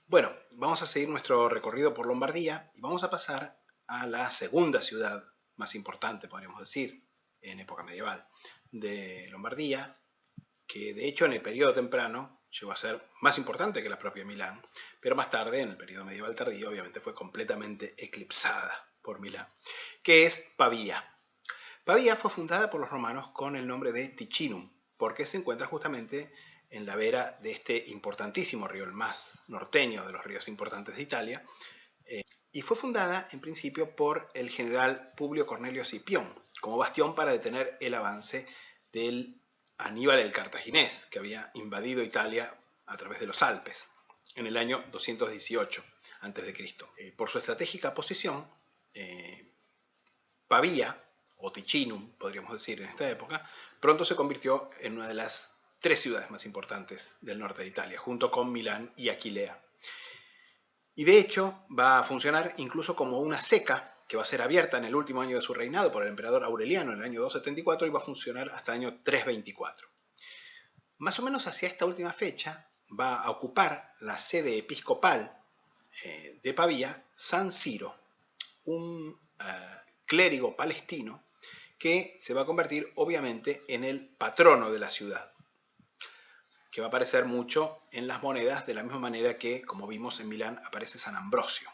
Bueno, vamos a seguir nuestro recorrido por Lombardía y vamos a pasar a la segunda ciudad más importante, podríamos decir, en época medieval, de Lombardía, que de hecho en el periodo temprano llegó a ser más importante que la propia Milán, pero más tarde, en el periodo medieval tardío, obviamente fue completamente eclipsada por Milán, que es Pavía. Pavía fue fundada por los romanos con el nombre de Ticinum, porque se encuentra justamente en la vera de este importantísimo río, el más norteño de los ríos importantes de Italia, y fue fundada en principio por el general Publio Cornelio Escipión, como bastión para detener el avance del Aníbal el Cartaginés, que había invadido Italia a través de los Alpes en el año 218 a.C. Por su estratégica posición, Pavía, o Ticinum, podríamos decir en esta época, pronto se convirtió en una de las 3 ciudades más importantes del norte de Italia, junto con Milán y Aquilea. Y de hecho va a funcionar incluso como una ceca que va a ser abierta en el último año de su reinado por el emperador Aureliano en el año 274 y va a funcionar hasta el año 324. Más o menos hacia esta última fecha va a ocupar la sede episcopal de Pavía San Ciro, un clérigo palestino que se va a convertir obviamente en el patrono de la ciudad, que va a aparecer mucho en las monedas de la misma manera que, como vimos en Milán, aparece San Ambrosio.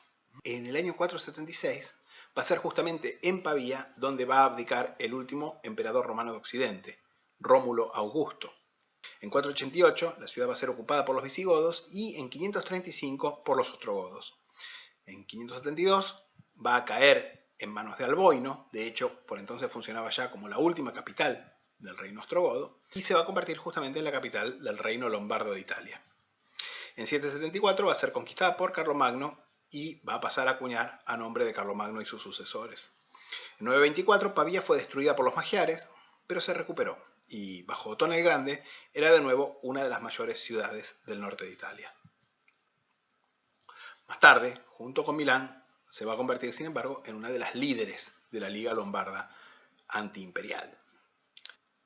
En el año 476 va a ser justamente en Pavía donde va a abdicar el último emperador romano de Occidente, Rómulo Augusto. En 488 la ciudad va a ser ocupada por los visigodos y en 535 por los ostrogodos. En 572 va a caer en manos de Alboino, de hecho por entonces funcionaba ya como la última capital del reino ostrogodo, y se va a convertir justamente en la capital del reino lombardo de Italia. En 774 va a ser conquistada por Carlomagno y va a pasar a acuñar a nombre de Carlomagno y sus sucesores. En 924 Pavía fue destruida por los magiares, pero se recuperó y bajo Otón el Grande era de nuevo una de las mayores ciudades del norte de Italia. Más tarde, junto con Milán, se va a convertir sin embargo en una de las líderes de la Liga Lombarda antiimperial.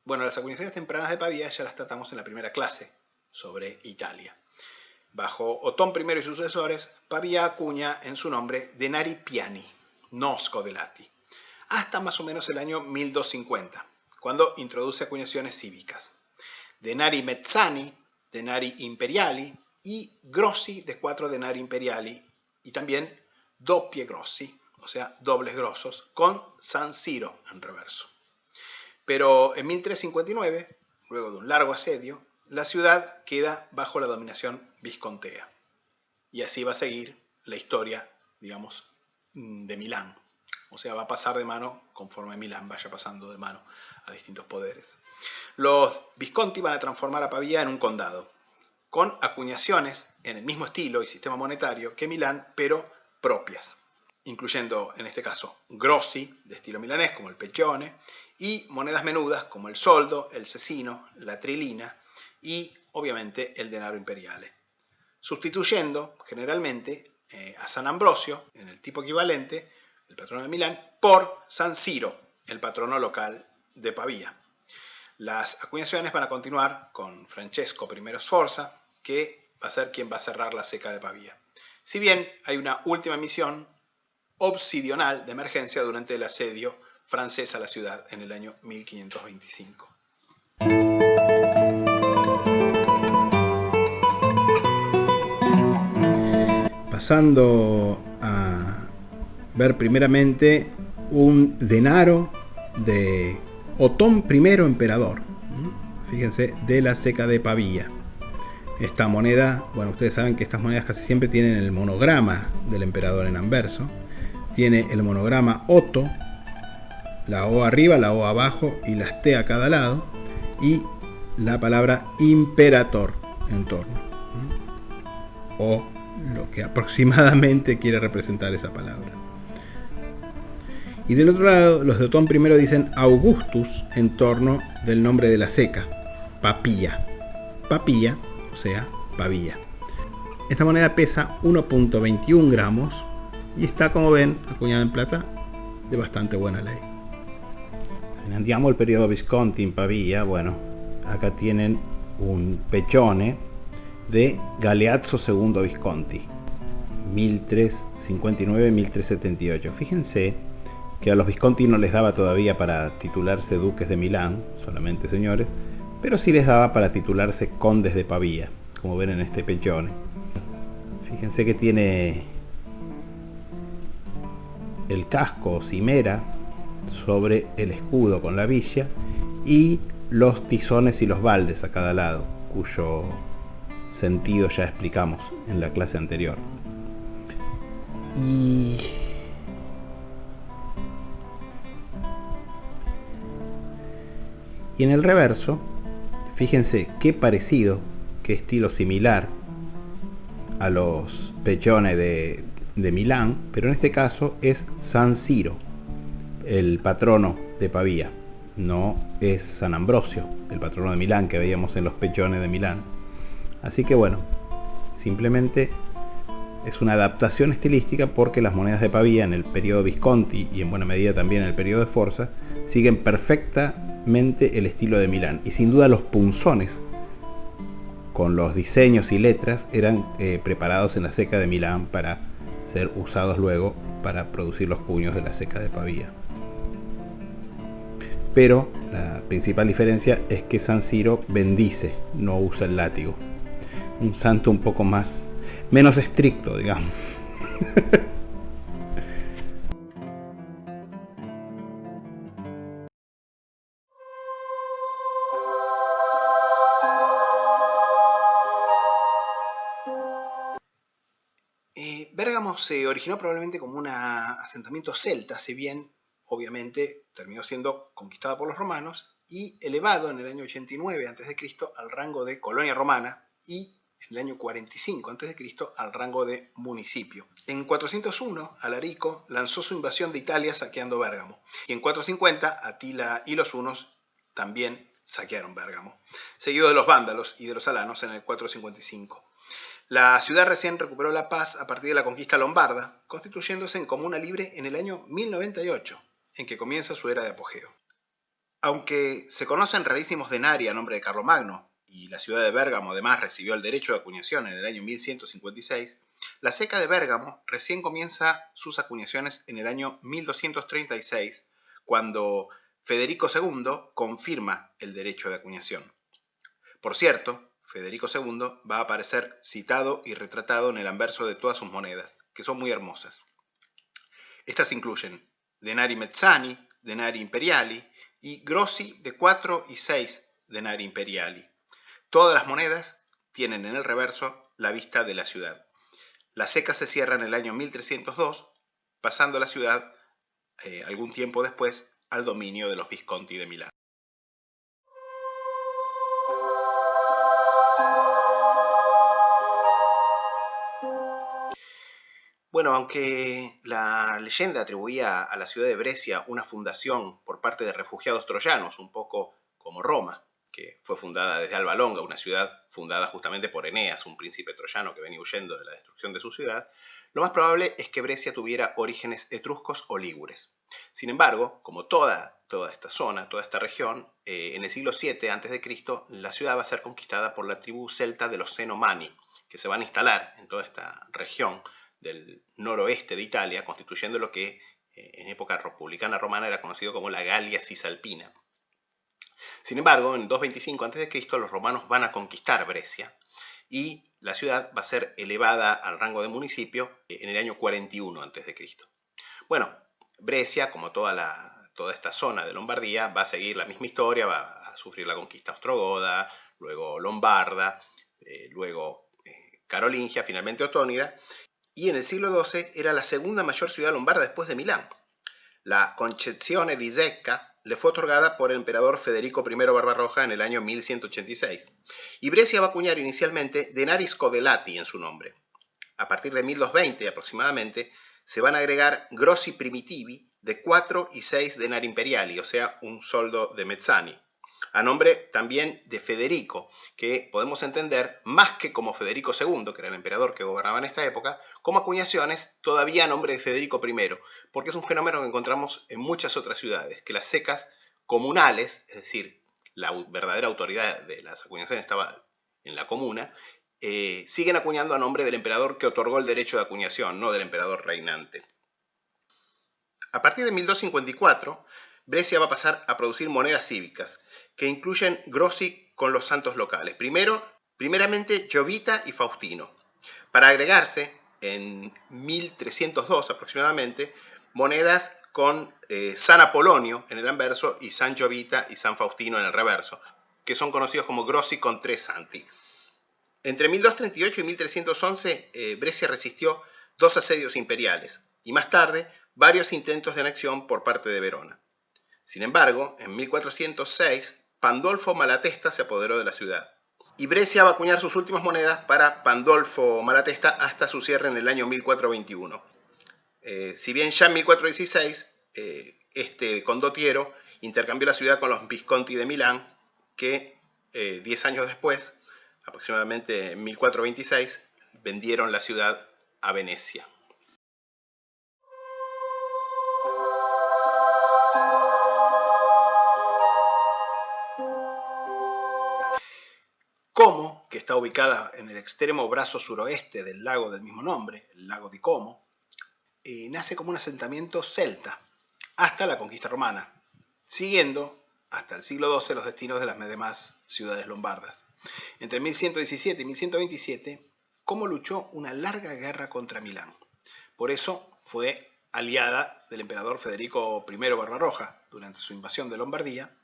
Bueno, las acuñaciones tempranas de Pavía ya las tratamos en la primera clase sobre Italia. Bajo Otón I y sus sucesores, Pavía acuña en su nombre denari piani, no scodelati, hasta más o menos el año 1250, cuando introduce acuñaciones cívicas. Denari mezzani, denari imperiali y grossi de 4 denari imperiali y también doppie grossi, o sea, dobles grosos, con San Ciro en reverso. Pero en 1359, luego de un largo asedio, la ciudad queda bajo la dominación viscontea. Y así va a seguir la historia, digamos, de Milán. O sea, va a pasar de mano conforme Milán vaya pasando de mano a distintos poderes. Los Visconti van a transformar a Pavía en un condado, con acuñaciones en el mismo estilo y sistema monetario que Milán, pero propias, incluyendo en este caso grossi de estilo milanés como el peccione y monedas menudas como el soldo, el cesino, la trilina y obviamente el denaro imperiale, sustituyendo generalmente a San Ambrosio en el tipo equivalente, el patrono de Milán, por San Ciro, el patrono local de Pavía. Las acuñaciones van a continuar con Francesco I Sforza, que va a ser quien va a cerrar la ceca de Pavía. Si bien hay una última misión obsidional de emergencia durante el asedio francés a la ciudad en el año 1525. Pasando a ver primeramente un denaro de Otón I emperador, fíjense, de la Ceca de Pavía. Esta moneda, bueno, ustedes saben que estas monedas casi siempre tienen el monograma del emperador en anverso. Tiene el monograma Otto, la O arriba, la O abajo y las T a cada lado, y la palabra imperator en torno, o lo que aproximadamente quiere representar esa palabra. Y del otro lado, los de Otón I dicen Augustus en torno del nombre de la Ceca, Papilla. Papilla, o sea, Pavía. Esta moneda pesa 1.21 gramos y está, como ven, acuñada en plata de bastante buena ley. Si andiamo al periodo Visconti in Pavia, bueno, acá tienen un pechone de Galeazzo II Visconti, 1359-1378. Fíjense que a los Visconti no les daba todavía para titularse duques de Milán, solamente señores, pero sí les daba para titularse condes de Pavía, como ven en este pechone. Fíjense que tiene el casco o cimera sobre el escudo con la villa y los tizones y los baldes a cada lado, cuyo sentido ya explicamos en la clase anterior. Y en el reverso, fíjense qué parecido, qué estilo similar a los pechones de Milán, pero en este caso es San Ciro, el patrono de Pavía, no es San Ambrosio, el patrono de Milán que veíamos en los pechones de Milán. Así que bueno, simplemente es una adaptación estilística porque las monedas de Pavía en el periodo Visconti y en buena medida también en el periodo de Forza siguen perfectamente el estilo de Milán, y sin duda los punzones con los diseños y letras eran preparados en la Ceca de Milán para ser usados luego para producir los puños de la Ceca de Pavía. Pero la principal diferencia es que San Ciro bendice, no usa el látigo. Un santo un poco menos estricto, digamos. Bérgamo se originó probablemente como un asentamiento celta, si bien obviamente terminó siendo conquistada por los romanos y elevado en el año 89 a.C. al rango de colonia romana y en el año 45 a.C. al rango de municipio. En 401 Alarico lanzó su invasión de Italia saqueando Bérgamo, y en 450 Atila y los hunos también saquearon Bérgamo, seguido de los vándalos y de los alanos en el 455. La ciudad recién recuperó la paz a partir de la conquista lombarda, constituyéndose en comuna libre en el año 1098, en que comienza su era de apogeo. Aunque se conocen rarísimos denari a nombre de Carlomagno, y la ciudad de Bérgamo además recibió el derecho de acuñación en el año 1156, la Ceca de Bérgamo recién comienza sus acuñaciones en el año 1236, cuando Federico II confirma el derecho de acuñación. Por cierto, Federico II va a aparecer citado y retratado en el anverso de todas sus monedas, que son muy hermosas. Estas incluyen denari mezzani, denari imperiali y grossi de 4 y 6 denari imperiali. Todas las monedas tienen en el reverso la vista de la ciudad. La Ceca se cierra en el año 1302, pasando la ciudad algún tiempo después al dominio de los Visconti de Milán. Bueno, aunque la leyenda atribuía a la ciudad de Brescia una fundación por parte de refugiados troyanos, un poco como Roma, que fue fundada desde Alba Longa, una ciudad fundada justamente por Eneas, un príncipe troyano que venía huyendo de la destrucción de su ciudad, lo más probable es que Brescia tuviera orígenes etruscos o lígures. Sin embargo, como toda esta zona, toda esta región, en el siglo VII a.C., la ciudad va a ser conquistada por la tribu celta de los Cenomani, que se van a instalar en toda esta región del noroeste de Italia, constituyendo lo que en época republicana romana era conocido como la Galia Cisalpina. Sin embargo, en 225 a.C. los romanos van a conquistar Brescia y la ciudad va a ser elevada al rango de municipio en el año 41 a.C. Bueno, Brescia, como toda esta zona de Lombardía, va a seguir la misma historia, va a sufrir la conquista ostrogoda, luego lombarda, luego carolingia, finalmente otónida, y en el siglo XII era la segunda mayor ciudad lombarda después de Milán. La Concezione di Zecca le fue otorgada por el emperador Federico I Barbarroja en el año 1186, y Brescia va a acuñar inicialmente denari scodellati en su nombre. A partir de 1220 aproximadamente, se van a agregar grossi primitivi de 4 y 6 denari imperiali, o sea, un soldo de Mezzani, a nombre también de Federico, que podemos entender más que como Federico II, que era el emperador que gobernaba en esta época, como acuñaciones todavía a nombre de Federico I, porque es un fenómeno que encontramos en muchas otras ciudades, que las secas comunales, es decir, la verdadera autoridad de las acuñaciones estaba en la comuna, siguen acuñando a nombre del emperador que otorgó el derecho de acuñación, no del emperador reinante. A partir de 1254, Brescia va a pasar a producir monedas cívicas, que incluyen grossi con los santos locales. Primeramente Giovita y Faustino, para agregarse en 1302 aproximadamente, monedas con San Apolonio en el anverso y San Giovita y San Faustino en el reverso, que son conocidos como grossi con tres santi. Entre 1238 y 1311, Brescia resistió 2 asedios imperiales y más tarde varios intentos de anexión por parte de Verona. Sin embargo, en 1406, Pandolfo Malatesta se apoderó de la ciudad y Brescia va a acuñar sus últimas monedas para Pandolfo Malatesta hasta su cierre en el año 1421. Si bien ya en 1416, este condottiero intercambió la ciudad con los Visconti de Milán, que 10 años después, aproximadamente en 1426, vendieron la ciudad a Venecia. Como, que está ubicada en el extremo brazo suroeste del lago del mismo nombre, el lago di Como, nace como un asentamiento celta hasta la conquista romana, siguiendo hasta el siglo XII los destinos de las demás ciudades lombardas. Entre 1117 y 1127, Como luchó una larga guerra contra Milán. Por eso fue aliada del emperador Federico I Barbarroja durante su invasión de Lombardía,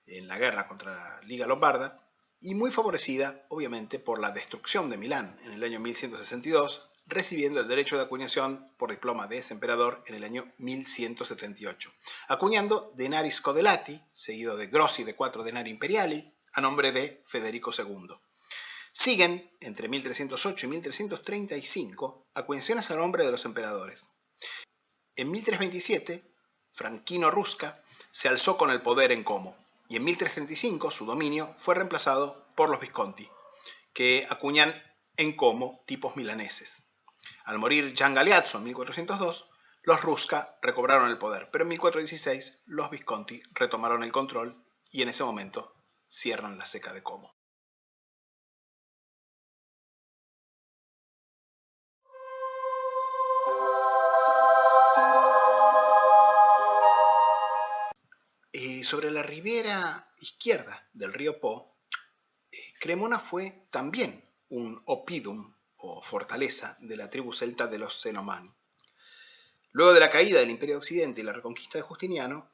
en la guerra contra la Liga Lombarda, y muy favorecida, obviamente, por la destrucción de Milán en el año 1162, recibiendo el derecho de acuñación por diploma de ese emperador en el año 1178, acuñando denari scodellati, seguido de grossi de 4 denari imperiali, a nombre de Federico II. Siguen, entre 1308 y 1335, acuñaciones a nombre de los emperadores. En 1327, Franquino Rusca se alzó con el poder en Como, y en 1335 su dominio fue reemplazado por los Visconti, que acuñan en Como tipos milaneses. Al morir Gian Galeazzo en 1402, los Rusca recobraron el poder, pero en 1416 los Visconti retomaron el control y en ese momento cierran la seca de Como. Sobre la ribera izquierda del río Po, Cremona fue también un oppidum o fortaleza de la tribu celta de los Cenomani. Luego de la caída del Imperio de Occidente y la reconquista de Justiniano,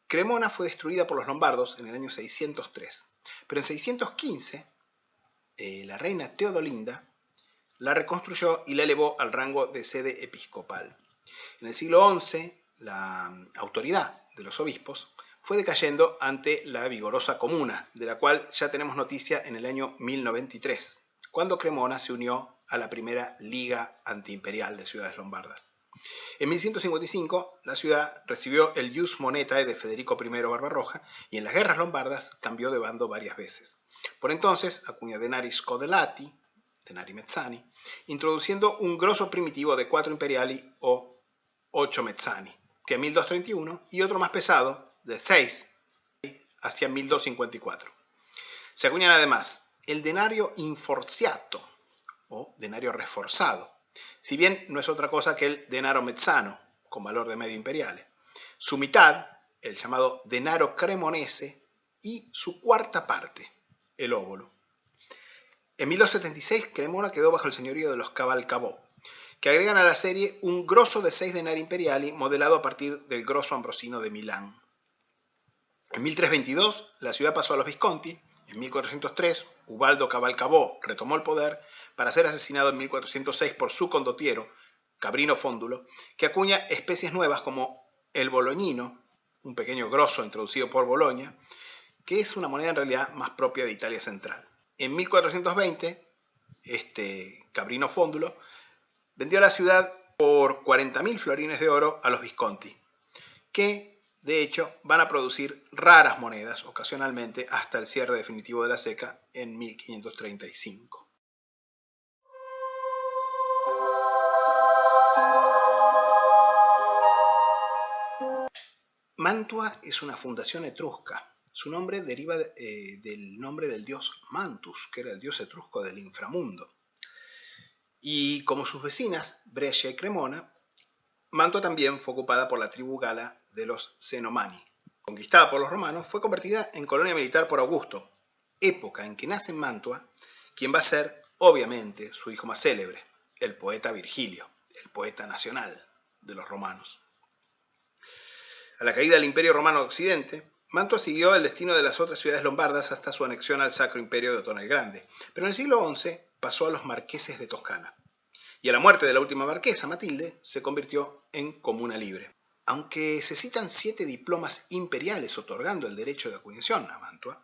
Cremona fue destruida por los lombardos en el año 603. Pero en 615, la reina Teodolinda la reconstruyó y la elevó al rango de sede episcopal. En el siglo XI, la autoridad de los obispos fue decayendo ante la vigorosa comuna, de la cual ya tenemos noticia en el año 1093, cuando Cremona se unió a la primera Liga Antiimperial de Ciudades Lombardas. En 1155, la ciudad recibió el ius monetae de Federico I Barbarroja y en las guerras lombardas cambió de bando varias veces. Por entonces, acuña denari scodellati, denari mezzani, introduciendo un grosso primitivo de 4 imperiali o 8 mezzani, hacia 1231 y otro más pesado, de 6 hacia 1254. Se acuñan además el denario inforziato o denario reforzado, si bien no es otra cosa que el denaro mezzano, con valor de medio imperiale. Su mitad, el llamado denaro cremonese, y su cuarta parte, el óbolo. En 1276 Cremona quedó bajo el señorío de los Cavalcabó, que agregan a la serie un grosso de 6 denari imperiali modelado a partir del grosso ambrosino de Milán. En 1322 la ciudad pasó a los Visconti. En 1403 Ubaldo Cavalcabó retomó el poder para ser asesinado en 1406 por su condottiero, Cabrino Fóndulo, que acuña especies nuevas como el bolognino, un pequeño grosso introducido por Boloña, que es una moneda en realidad más propia de Italia central. En 1420, Cabrino Fóndulo vendió la ciudad por 40.000 florines de oro a los Visconti, que de hecho van a producir raras monedas ocasionalmente hasta el cierre definitivo de la ceca en 1535. Mantua es una fundación etrusca. Su nombre deriva del nombre del dios Mantus, que era el dios etrusco del inframundo. Y como sus vecinas, Brescia y Cremona, Mantua también fue ocupada por la tribu gala de los Cenomani. Conquistada por los romanos, fue convertida en colonia militar por Augusto, época en que nace en Mantua quien va a ser, obviamente, su hijo más célebre, el poeta Virgilio, el poeta nacional de los romanos. A la caída del Imperio Romano de Occidente, Mantua siguió el destino de las otras ciudades lombardas hasta su anexión al Sacro Imperio de Otón el Grande, pero en el siglo XI pasó a los marqueses de Toscana, y a la muerte de la última marquesa, Matilde, se convirtió en comuna libre. Aunque se citan 7 diplomas imperiales otorgando el derecho de acuñación a Mantua,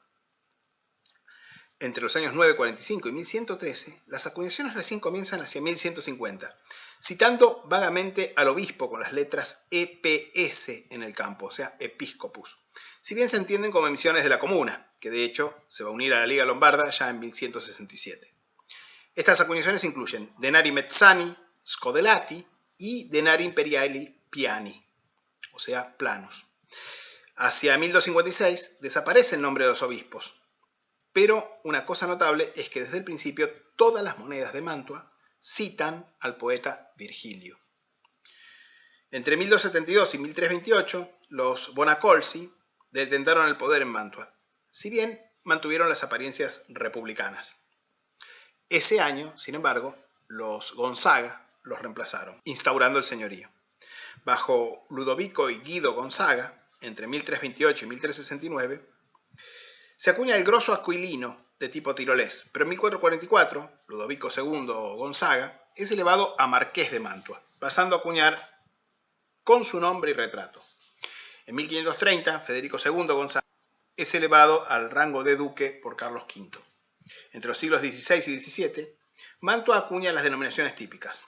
entre los años 945 y 1113, las acuñaciones recién comienzan hacia 1150, citando vagamente al obispo con las letras EPS en el campo, o sea, Episcopus, si bien se entienden como emisiones de la comuna, que de hecho se va a unir a la Liga Lombarda ya en 1167. Estas acuñaciones incluyen denari mezzani, scodellati y denari imperiali piani, o sea, planos. Hacia 1256 desaparece el nombre de los obispos, pero una cosa notable es que desde el principio todas las monedas de Mantua citan al poeta Virgilio. Entre 1272 y 1328, los Bonacolsi detentaron el poder en Mantua, si bien mantuvieron las apariencias republicanas. Ese año, sin embargo, los Gonzaga los reemplazaron, instaurando el señorío. Bajo Ludovico y Guido Gonzaga, entre 1328 y 1369, se acuña el grosso aquilino de tipo tirolés, pero en 1444, Ludovico II Gonzaga es elevado a marqués de Mantua, pasando a acuñar con su nombre y retrato. En 1530, Federico II Gonzaga es elevado al rango de duque por Carlos V. Entre los siglos XVI y XVII, Mantua acuña las denominaciones típicas: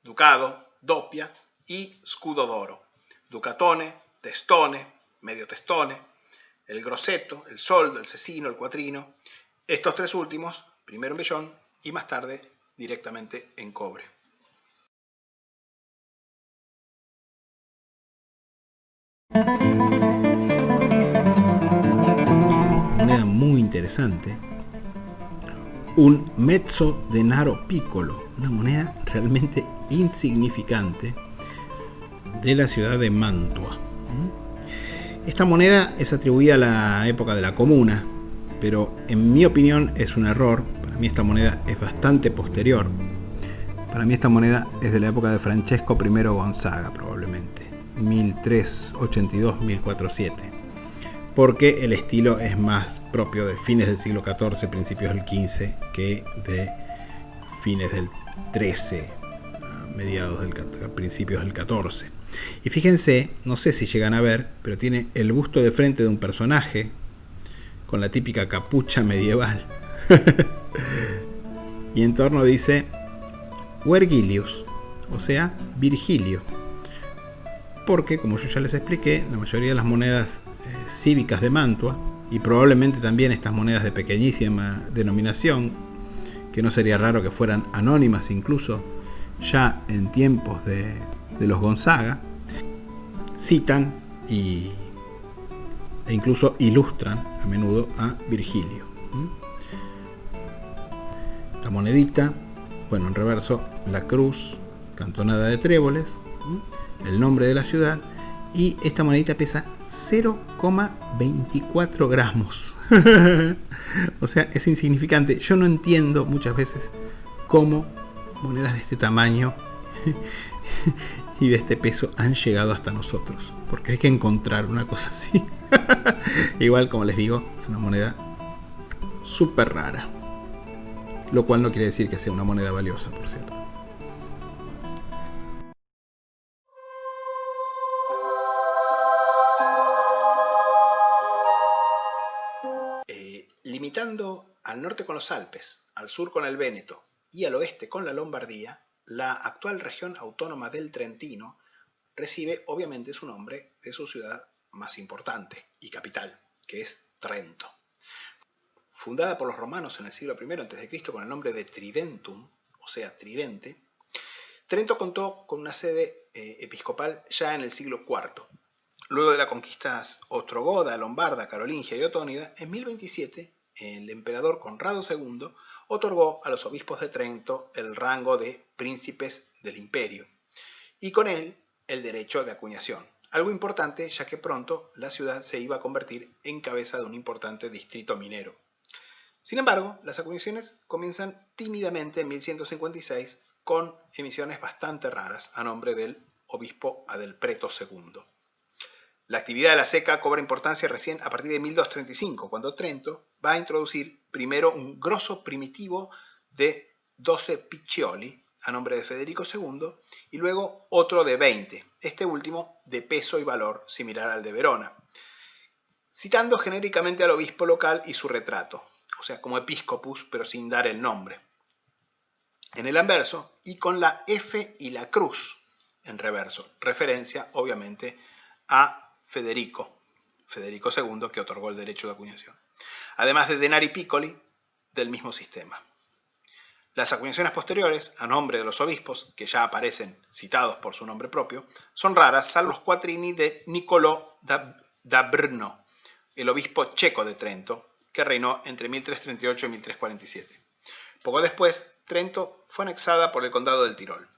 ducado, doppia y scudo d'oro, ducatone, testone, medio testone, el grosseto, el soldo, el cecino, el cuatrino, estos 3 últimos, primero en vellón y más tarde directamente en cobre. Moneda muy interesante, un mezzo denaro piccolo, una moneda realmente insignificante de la ciudad de Mantua. Esta moneda es atribuida a la época de la Comuna, pero en mi opinión es un error. Para mí esta moneda es bastante posterior. Para mí esta moneda es de la época de Francesco I Gonzaga, probablemente 1382-1407, porque el estilo es más propio de fines del siglo XIV, principios del XV, que de fines del XIII, principios del XIV. Y fíjense, no sé si llegan a ver, pero tiene el busto de frente de un personaje con la típica capucha medieval. Y en torno dice Vergilius, o sea, Virgilio. Porque, como yo ya les expliqué, la mayoría de las monedas cívicas de Mantua, y probablemente también estas monedas de pequeñísima denominación, que no sería raro que fueran anónimas incluso, ya en tiempos de los Gonzaga, citan e incluso ilustran a menudo a Virgilio. La monedita, bueno, en reverso la cruz cantonada de tréboles, el nombre de la ciudad, y esta monedita pesa 0,24 gramos. O sea, es insignificante. Yo no entiendo muchas veces cómo monedas de este tamaño y de este peso han llegado hasta nosotros? Porque hay que encontrar una cosa así. Igual, como les digo, es una moneda súper rara, lo cual no quiere decir que sea una moneda valiosa, por cierto. Limitando al norte con los Alpes, al sur con el Véneto y al oeste con la Lombardía, la actual región autónoma del Trentino recibe obviamente su nombre de su ciudad más importante y capital, que es Trento. Fundada por los romanos en el siglo I a.C. con el nombre de Tridentum, o sea, Tridente, Trento contó con una sede episcopal ya en el siglo IV. Luego de las conquistas ostrogoda, lombarda, carolingia y otónida, en 1027 el emperador Conrado II otorgó a los obispos de Trento el rango de príncipes del imperio y con él el derecho de acuñación. Algo importante, ya que pronto la ciudad se iba a convertir en cabeza de un importante distrito minero. Sin embargo, las acuñaciones comienzan tímidamente en 1156 con emisiones bastante raras a nombre del obispo Adelpreto II. La actividad de la ceca cobra importancia recién a partir de 1235, cuando Trento va a introducir primero un grosso primitivo de 12 piccioli a nombre de Federico II y luego otro de 20, este último de peso y valor similar al de Verona, citando genéricamente al obispo local y su retrato, o sea, como episcopus, pero sin dar el nombre. En el anverso y con la F y la cruz en reverso, referencia obviamente a Federico II, que otorgó el derecho de acuñación, además de denari piccoli del mismo sistema. Las acuñaciones posteriores, a nombre de los obispos, que ya aparecen citados por su nombre propio, son raras, salvo los quattrini de Niccolò da Brno, el obispo checo de Trento, que reinó entre 1338 y 1347. Poco después, Trento fue anexada por el condado del Tirol.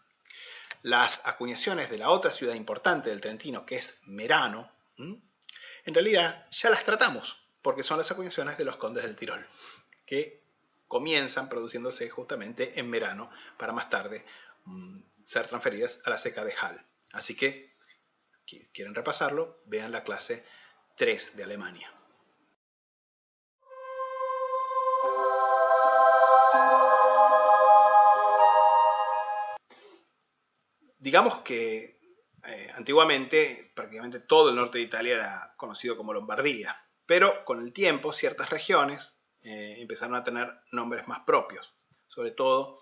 Las acuñaciones de la otra ciudad importante del Trentino, que es Merano, en realidad ya las tratamos, porque son las acuñaciones de los condes del Tirol, que comienzan produciéndose justamente en Merano para más tarde ser transferidas a la ceca de Hall. Así que, si quieren repasarlo, vean la clase 3 de Alemania. Digamos que antiguamente prácticamente todo el norte de Italia era conocido como Lombardía, pero con el tiempo ciertas regiones empezaron a tener nombres más propios, sobre todo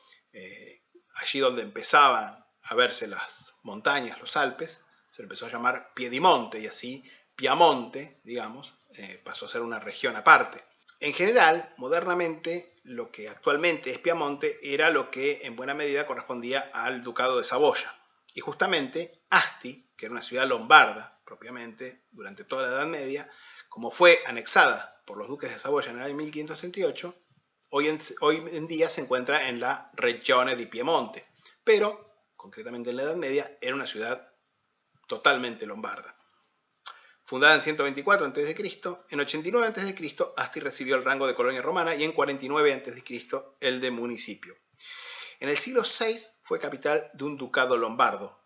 allí donde empezaban a verse las montañas, los Alpes, se le empezó a llamar Piedimonte y así Piamonte, digamos, pasó a ser una región aparte. En general, modernamente, lo que actualmente es Piamonte era lo que en buena medida correspondía al Ducado de Saboya. Y justamente Asti, que era una ciudad lombarda propiamente durante toda la Edad Media, como fue anexada por los duques de Saboya en el año 1538, hoy en día se encuentra en la Regione di Piemonte, pero concretamente en la Edad Media era una ciudad totalmente lombarda. Fundada en 124 a.C., en 89 a.C. Asti recibió el rango de colonia romana y en 49 a.C. el de municipio. En el siglo VI fue capital de un ducado lombardo.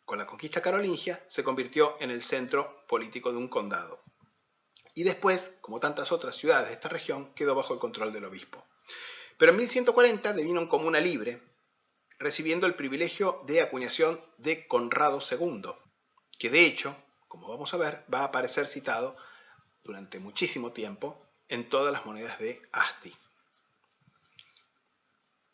Con la conquista carolingia se convirtió en el centro político de un condado. Y después, como tantas otras ciudades de esta región, quedó bajo el control del obispo. Pero en 1140 devino en comuna libre, recibiendo el privilegio de acuñación de Conrado II, que de hecho, como vamos a ver, va a aparecer citado durante muchísimo tiempo en todas las monedas de Asti.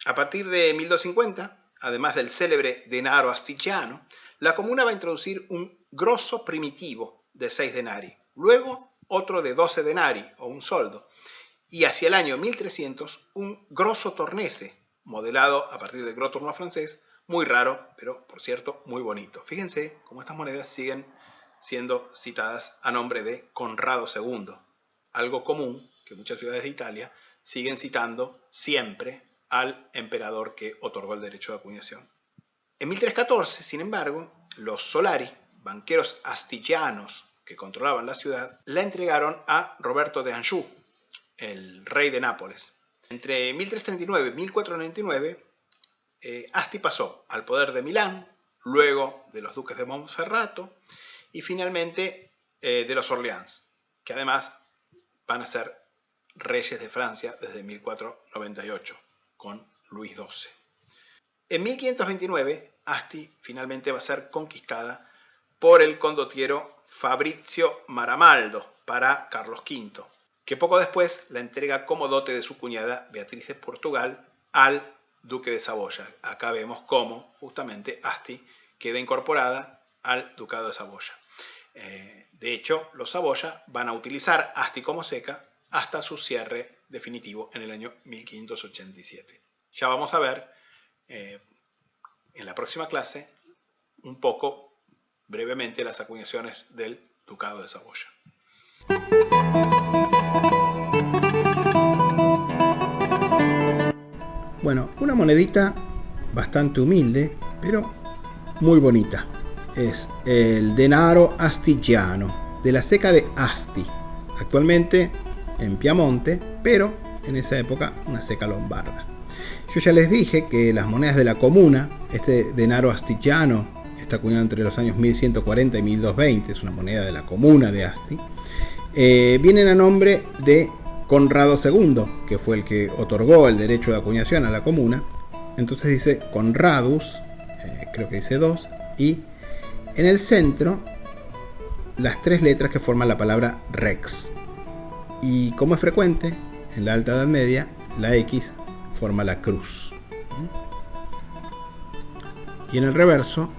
A partir de 1250, además del célebre denaro astigiano, la comuna va a introducir un grosso primitivo de 6 denari, luego otro de 12 denari o un soldo, y hacia el año 1300 un grosso tornese, modelado a partir del gros tournois francés, muy raro, pero por cierto muy bonito. Fíjense cómo estas monedas siguen siendo citadas a nombre de Conrado II, algo común que muchas ciudades de Italia siguen citando siempre al emperador que otorgó el derecho de acuñación. En 1314, sin embargo, los Solari, banqueros astigianos que controlaban la ciudad, la entregaron a Roberto de Anjou, el rey de Nápoles. Entre 1339 y 1499, Asti pasó al poder de Milán, luego de los duques de Monferrato y finalmente de los Orleans, que además van a ser reyes de Francia desde 1498 con Luis XII. En 1529, Asti finalmente va a ser conquistada por el condottiero Fabrizio Maramaldo para Carlos V, que poco después la entrega como dote de su cuñada Beatriz de Portugal al duque de Saboya. Acá vemos cómo justamente Asti queda incorporada al ducado de Saboya. De hecho, los Saboya van a utilizar Asti como seca hasta su cierre definitivo en el año 1587. Ya vamos a ver en la próxima clase un poco brevemente las acuñaciones del ducado de Saboya. Bueno, una monedita bastante humilde, pero muy bonita. Es el denaro astigiano, de la seca de Asti, actualmente en Piamonte, pero en esa época una seca lombarda. Yo ya les dije que las monedas de la comuna, este denaro astigiano, está acuñado entre los años 1140 y 1220, es una moneda de la comuna de Asti, vienen a nombre de Conrado II, que fue el que otorgó el derecho de acuñación a la comuna. Entonces dice Conradus, creo que dice 2, y en el centro las 3 letras que forman la palabra Rex. Y como es frecuente en la Alta Edad Media, la X forma la cruz. Y en el reverso,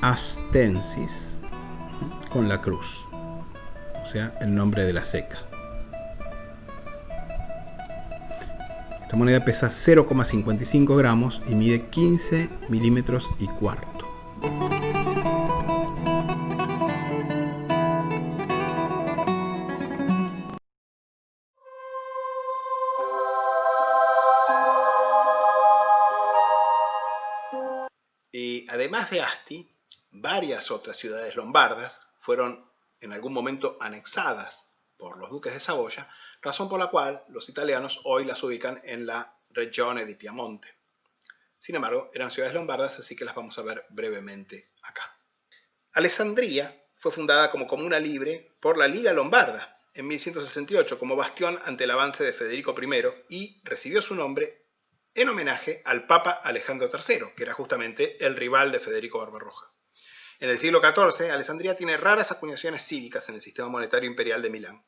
Astensis, con la cruz, o sea, el nombre de la seca. Esta moneda pesa 0,55 gramos y mide 15 milímetros y cuarto. Y además de Asti, varias otras ciudades lombardas fueron en algún momento anexadas por los duques de Saboya, razón por la cual los italianos hoy las ubican en la Regione di Piamonte. Sin embargo, eran ciudades lombardas, así que las vamos a ver brevemente acá. Alessandria fue fundada como comuna libre por la Liga Lombarda en 1168 como bastión ante el avance de Federico I y recibió su nombre en homenaje al Papa Alejandro III, que era justamente el rival de Federico Barbarroja. En el siglo XIV, Alessandria tiene raras acuñaciones cívicas en el sistema monetario imperial de Milán.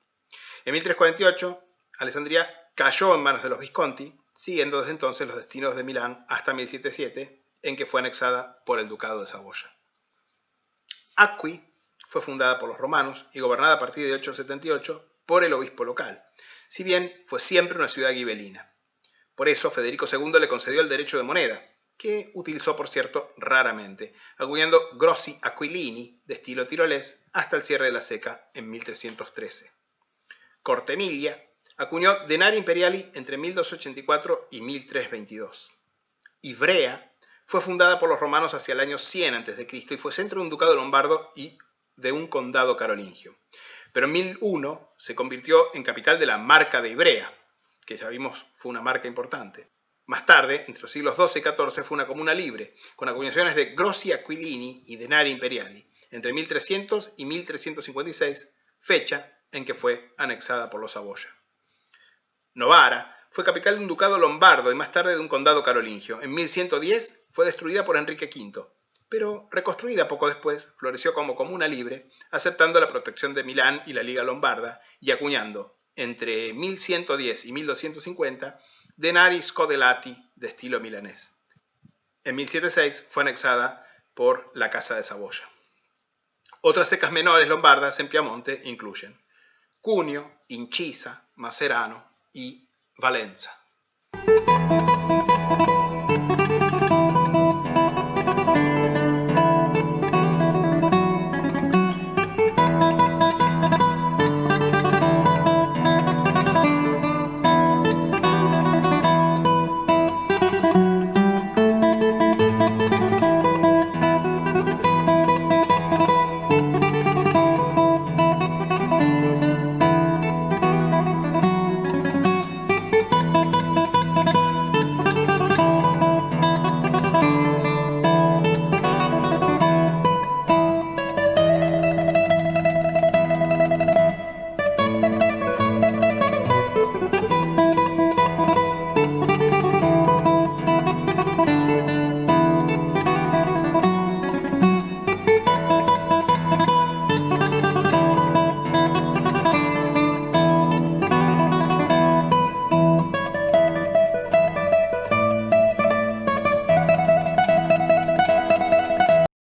En 1348, Alessandria cayó en manos de los Visconti, siguiendo desde entonces los destinos de Milán hasta 1707, en que fue anexada por el ducado de Saboya. Acqui fue fundada por los romanos y gobernada a partir de 878 por el obispo local, si bien fue siempre una ciudad ghibelina. Por eso Federico II le concedió el derecho de moneda, que utilizó, por cierto, raramente, acuñando grossi aquilini de estilo tirolés hasta el cierre de la seca en 1313. Cortemiglia acuñó denari imperiali entre 1284 y 1322. Ivrea fue fundada por los romanos hacia el año 100 a.C. y fue centro de un ducado lombardo y de un condado carolingio. Pero en 1001 se convirtió en capital de la Marca de Ivrea, que ya vimos fue una marca importante. Más tarde, entre los siglos XII y XIV, fue una comuna libre, con acuñaciones de grossi aquilini y denari imperiali, entre 1300 y 1356, fecha en que fue anexada por los Saboya. Novara fue capital de un ducado lombardo y más tarde de un condado carolingio. En 1110 fue destruida por Enrique V, pero reconstruida poco después, floreció como comuna libre, aceptando la protección de Milán y la Liga Lombarda y acuñando, entre 1110 y 1250, denari scodellati de estilo milanés. En 1076 fue anexada por la Casa de Saboya. Otras secas menores lombardas en Piamonte incluyen Cuneo, Incisa, Macerano y Valenza.